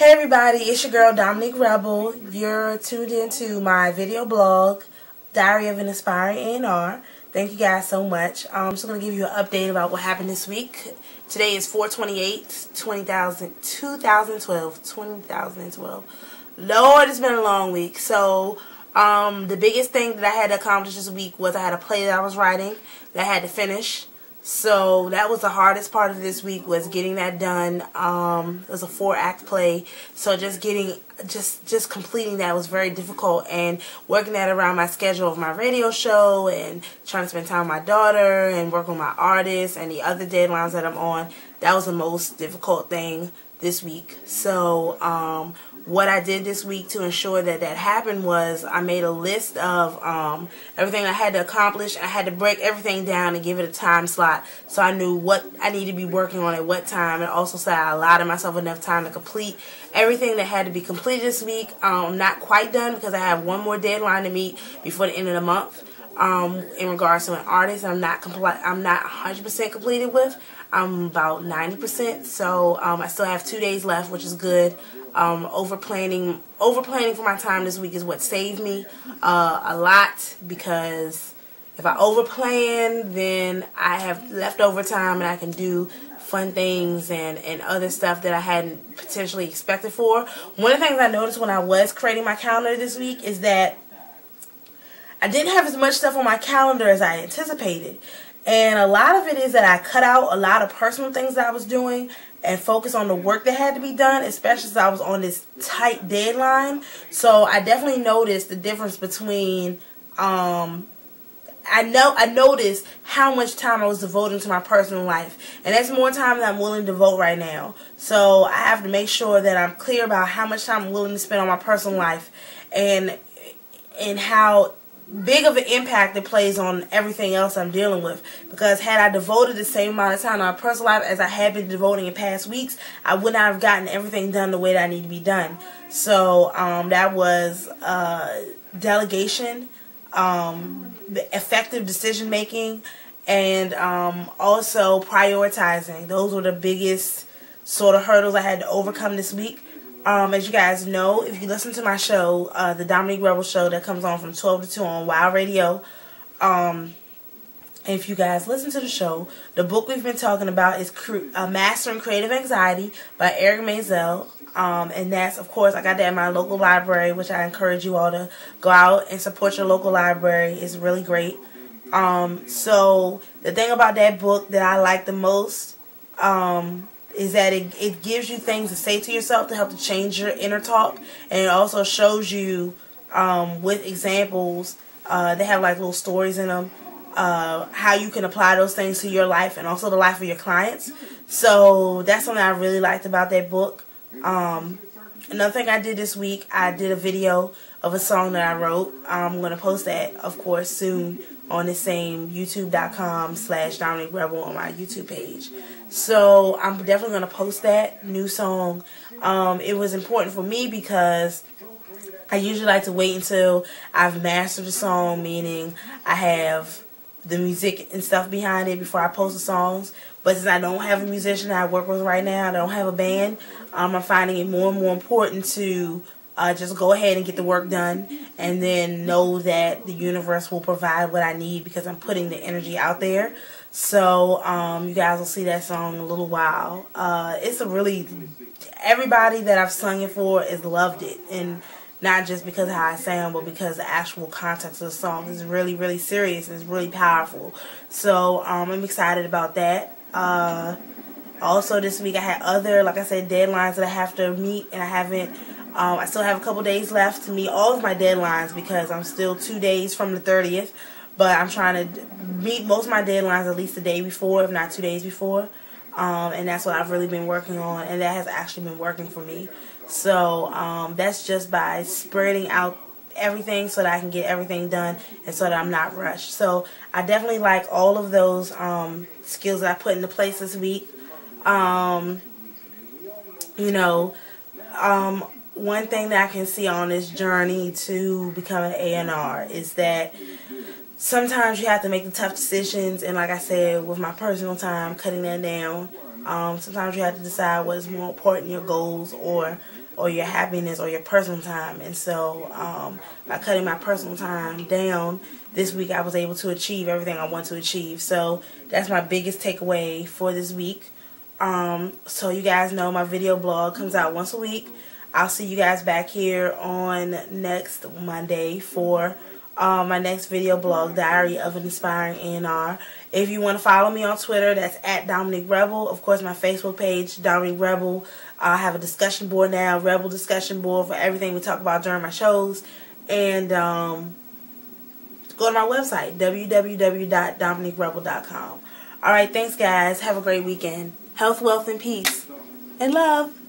Hey everybody, it's your girl Dominique Rebel. You're tuned into my video blog, Diary of an Aspiring A&R. Thank you guys so much. I'm just going to give you an update about what happened this week. Today is 4/28/2012. Lord, it's been a long week. So, the biggest thing that I had to accomplish this week was I had a play that I was writing that I had to finish. So that was the hardest part of this week, was getting that done. It was a 4-act play, so just completing that was very difficult, and working that around my schedule of my radio show and trying to spend time with my daughter and work with my artists and the other deadlines that I'm on. That was the most difficult thing this week. So what I did this week to ensure that that happened was I made a list of everything I had to accomplish. I had to break everything down and give it a time slot, so I knew what I needed to be working on at what time, and also so I allotted myself enough time to complete everything that had to be completed this week. I'm not quite done because I have one more deadline to meet before the end of the month. In regards to an artist, I'm not 100% completed with. I'm about 90%, so I still have 2 days left, which is good. Over planning for my time this week is what saved me a lot, because if I over plan, then I have leftover time and I can do fun things and other stuff that I hadn't potentially expected for. One of the things I noticed when I was creating my calendar this week is that I didn't have as much stuff on my calendar as I anticipated. And a lot of it is that I cut out a lot of personal things that I was doing and focus on the work that had to be done, especially since I was on this tight deadline. So I definitely noticed the difference between, I noticed how much time I was devoting to my personal life. And that's more time than I'm willing to devote right now. So I have to make sure that I'm clear about how much time I'm willing to spend on my personal life, and how big of an impact it plays on everything else I'm dealing with. Because had I devoted the same amount of time to my personal life as I had been devoting in past weeks, I would not have gotten everything done the way that I need to be done. So that was delegation, effective decision making, and also prioritizing. Those were the biggest sort of hurdles I had to overcome this week. As you guys know, if you listen to my show, the Dominique Rebel Show, that comes on from 12 to 2 on Wild Radio, and if you guys listen to the show, the book we've been talking about is Mastering Creative Anxiety by Eric Maisel. And that's, of course, I got that in my local library, which I encourage you all to go out and support your local library. It's really great. So the thing about that book that I like the most is that it gives you things to say to yourself to help to change your inner talk, and it also shows you with examples. They have like little stories in them, how you can apply those things to your life and also the life of your clients. So that's something I really liked about that book. Another thing I did this week, I did a video of a song that I wrote. I'm going to post that, of course, soon on the same youtube.com/Dominique Rebel on my YouTube page. So I'm definitely going to post that new song. It was important for me because I usually like to wait until I've mastered the song, meaning I have the music and stuff behind it, before I post the songs. But since I don't have a musician that I work with right now, I don't have a band, I'm finding it more and more important to just go ahead and get the work done, and then know that the universe will provide what I need because I'm putting the energy out there. So you guys will see that song in a little while. It's everybody that I've sung it for has loved it, and not just because of how I sound, but because the actual context of the song is really, really serious and it's really powerful. So I'm excited about that. Also this week I had other, like I said, deadlines that I have to meet, and I still have a couple days left to meet all of my deadlines, because I'm still 2 days from the 30th. But I'm trying to meet most of my deadlines at least the day before, if not 2 days before. And that's what I've really been working on, and that has actually been working for me. So that's just by spreading out everything so that I can get everything done, and so that I'm not rushed. So I definitely like all of those skills that I put into place this week. One thing that I can see on this journey to become an A&R is that sometimes you have to make the tough decisions, and like I said, with my personal time, cutting that down, sometimes you have to decide what is more important, your goals or or your happiness or your personal time. And so by cutting my personal time down this week, I was able to achieve everything I want to achieve. So that's my biggest takeaway for this week. So you guys know my video blog comes out once a week. I'll see you guys back here on next Monday for my next video blog, Diary of an Aspiring A&R. If you want to follow me on Twitter, that's at Dominique Rebel. Of course, my Facebook page, Dominique Rebel. I have a discussion board now, Rebel discussion board for everything we talk about during my shows. And go to my website, www.dominiquerebel.com. All right, thanks, guys. Have a great weekend. Health, wealth, and peace. And love.